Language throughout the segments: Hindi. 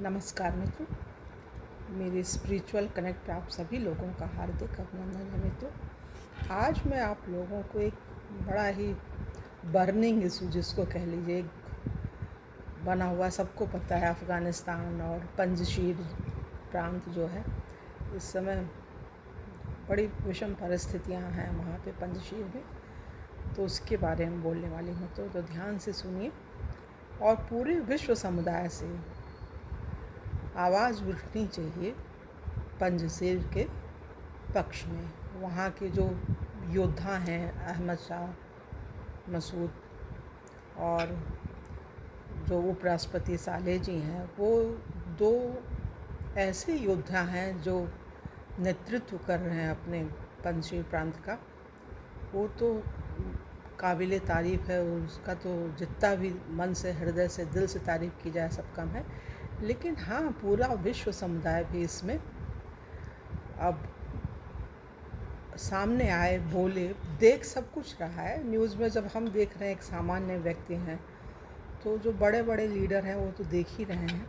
नमस्कार मित्रों, मेरे स्पिरिचुअल कनेक्ट पे आप सभी लोगों का हार्दिक अभिनंदन है मित्रों। आज मैं आप लोगों को एक बड़ा ही बर्निंग इशू जिसको कह लीजिए, एक बना हुआ, सबको पता है, अफ़गानिस्तान और पंजशीर प्रांत जो है इस समय बड़ी विषम परिस्थितियां हैं वहाँ पे पंजशीर में, तो उसके बारे में बोलने वाली हूँ। तो ध्यान से सुनिए और पूरे विश्व समुदाय से आवाज़ उठनी चाहिए पंजशीर के पक्ष में। वहाँ के जो योद्धा हैं, अहमद शाह मसूद और जो उपराष्ट्रपति सालेह जी हैं, वो दो ऐसे योद्धा हैं जो नेतृत्व कर रहे हैं अपने पंजशीर प्रांत का। वो तो काबिल तारीफ़ है, उसका तो जितना भी मन से, हृदय से, दिल से तारीफ़ की जाए सब कम है। लेकिन हाँ, पूरा विश्व समुदाय भी इसमें अब सामने आए, बोले, देख सब कुछ रहा है। न्यूज़ में जब हम देख रहे हैं, एक सामान्य व्यक्ति हैं, तो जो बड़े बड़े लीडर हैं वो तो देख ही रहे हैं,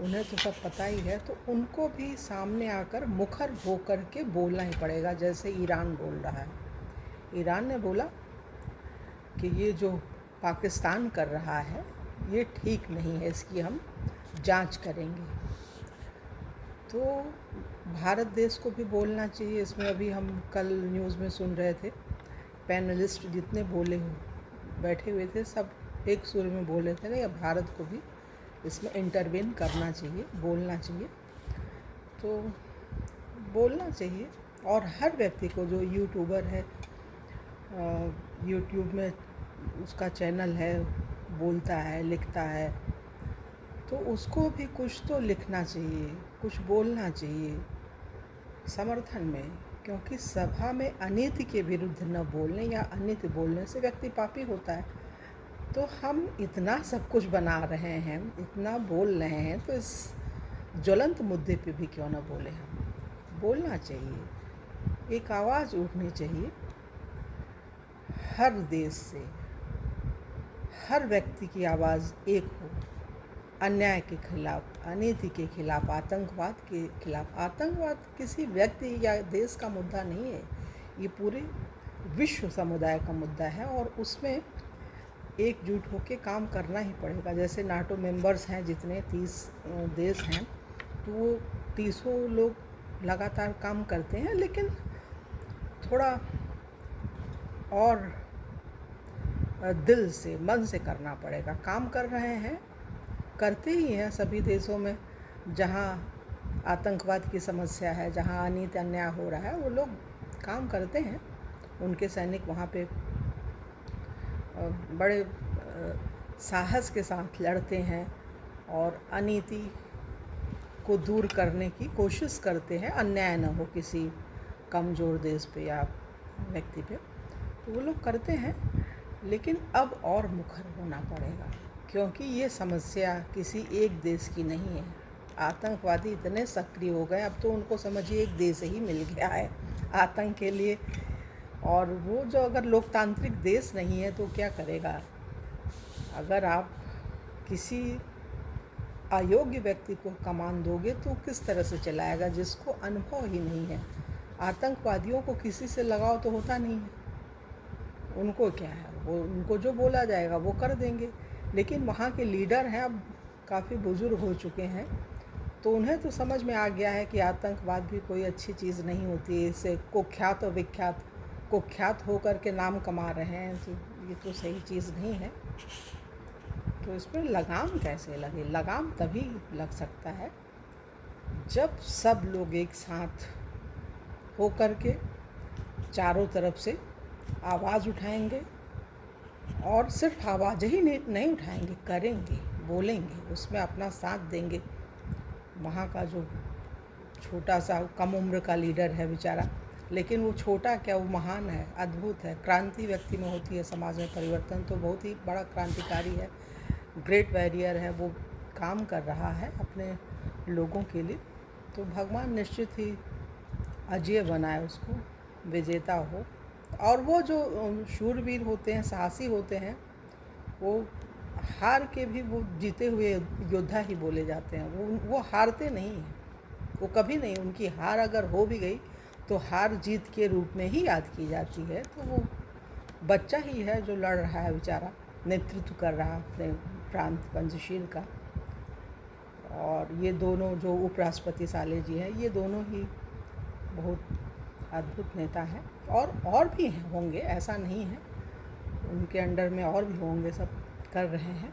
उन्हें तो सब पता ही है, तो उनको भी सामने आकर मुखर होकर के बोलना ही पड़ेगा। जैसे ईरान बोल रहा है, ईरान ने बोला कि ये जो पाकिस्तान कर रहा है ये ठीक नहीं है, इसकी हम जांच करेंगे। तो भारत देश को भी बोलना चाहिए इसमें। अभी हम कल न्यूज़ में सुन रहे थे, पैनलिस्ट जितने बैठे हुए थे, सब एक सुर में बोले थे नहीं, अब भारत को भी इसमें इंटरवेन करना चाहिए, बोलना चाहिए। तो बोलना चाहिए। और हर व्यक्ति को जो यूट्यूबर है, यूट्यूब में उसका चैनल है, बोलता है, लिखता है, तो उसको भी कुछ तो लिखना चाहिए, कुछ बोलना चाहिए समर्थन में। क्योंकि सभा में अनीति के विरुद्ध न बोलने या अनीति बोलने से व्यक्ति पापी होता है। तो हम इतना सब कुछ बना रहे हैं, इतना बोल रहे हैं, तो इस ज्वलंत मुद्दे पे भी क्यों ना बोले। हम बोलना चाहिए, एक आवाज़ उठनी चाहिए हर देश से, हर व्यक्ति की आवाज़ एक हो, अन्याय के खिलाफ, अनीति के खिलाफ, आतंकवाद के खिलाफ। आतंकवाद किसी व्यक्ति या देश का मुद्दा नहीं है, ये पूरे विश्व समुदाय का मुद्दा है और उसमें एकजुट होकर काम करना ही पड़ेगा। जैसे नाटो मेंबर्स हैं जितने 30 देश हैं, तो वो 30 लोग लगातार काम करते हैं, लेकिन थोड़ा और दिल से, मन से करना पड़ेगा। काम कर रहे हैं, करते ही हैं सभी देशों में जहाँ आतंकवाद की समस्या है, जहाँ अनीति अन्याय हो रहा है, वो लोग काम करते हैं। उनके सैनिक वहाँ पे बड़े साहस के साथ लड़ते हैं और अनीति को दूर करने की कोशिश करते हैं, अन्याय न हो किसी कमज़ोर देश पे या व्यक्ति पे, तो वो लोग करते हैं। लेकिन अब और मुखर होना पड़ेगा, क्योंकि ये समस्या किसी एक देश की नहीं है। आतंकवादी इतने सक्रिय हो गए, अब तो उनको समझिए एक देश ही मिल गया है आतंक के लिए। और वो जो अगर लोकतांत्रिक देश नहीं है तो क्या करेगा। अगर आप किसी अयोग्य व्यक्ति को कमान दोगे तो किस तरह से चलाएगा, जिसको अनुभव ही नहीं है। आतंकवादियों को किसी से लगाव तो होता नहीं है, उनको क्या है, वो उनको जो बोला जाएगा वो कर देंगे। लेकिन वहाँ के लीडर हैं, अब काफ़ी बुज़ुर्ग हो चुके हैं, तो उन्हें तो समझ में आ गया है कि आतंकवाद भी कोई अच्छी चीज़ नहीं होती है। इससे कुख्यात होकर के नाम कमा रहे हैं, तो ये तो सही चीज़ नहीं है। तो इस पर लगाम कैसे लगे? लगाम तभी लग सकता है जब सब लोग एक साथ होकर के चारों तरफ से आवाज़ उठाएंगे। और सिर्फ आवाज़ ही नहीं उठाएंगे, करेंगे, बोलेंगे, उसमें अपना साथ देंगे। वहाँ का जो छोटा सा कम उम्र का लीडर है बेचारा, लेकिन वो छोटा क्या, वो महान है, अद्भुत है। क्रांति व्यक्ति में होती है समाज में परिवर्तन, तो बहुत ही बड़ा क्रांतिकारी है, ग्रेट वॉरियर है। वो काम कर रहा है अपने लोगों के लिए, तो भगवान निश्चित ही अजय बनाए उसको, विजेता हो। और वो जो शूरवीर होते हैं, साहसी होते हैं, वो हार के भी वो जीते हुए योद्धा ही बोले जाते हैं। वो हारते नहीं हैं, वो कभी नहीं, उनकी हार अगर हो भी गई तो हार जीत के रूप में ही याद की जाती है। तो वो बच्चा ही है जो लड़ रहा है बेचारा, नेतृत्व कर रहा है अपने प्रांत पंचशील का। और ये दोनों जो उपराष्ट्रपति साले जी हैं, ये दोनों ही बहुत अद्भुत नेता हैं। और भी हैं, होंगे, ऐसा नहीं है, उनके अंडर में और भी होंगे, सब कर रहे हैं।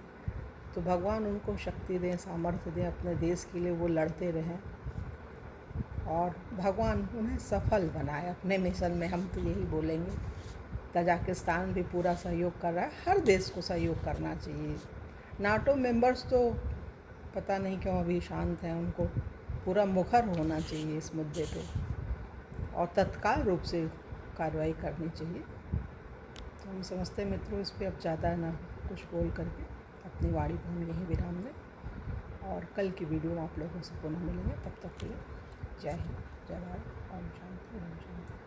तो भगवान उनको शक्ति दें, सामर्थ्य दें, अपने देश के लिए वो लड़ते रहें और भगवान उन्हें सफल बनाए अपने मिशन में। हम तो यही बोलेंगे। तजाकिस्तान भी पूरा सहयोग कर रहा है, हर देश को सहयोग करना चाहिए। नाटो मेंबर्स तो पता नहीं क्यों अभी शांत हैं, उनको पूरा मुखर होना चाहिए इस मुद्दे पे और तत्काल रूप से कार्रवाई करनी चाहिए। तो हम समझते मित्रों, इस पर अब ज़्यादा ना कुछ बोल करके अपनी वाणी को हम यहीं विराम दें और कल की वीडियो में आप लोगों से पुनः मिलेंगे। तब तक के लिए जय हिंद, जय भारत, ओम शांति, ओम शांति।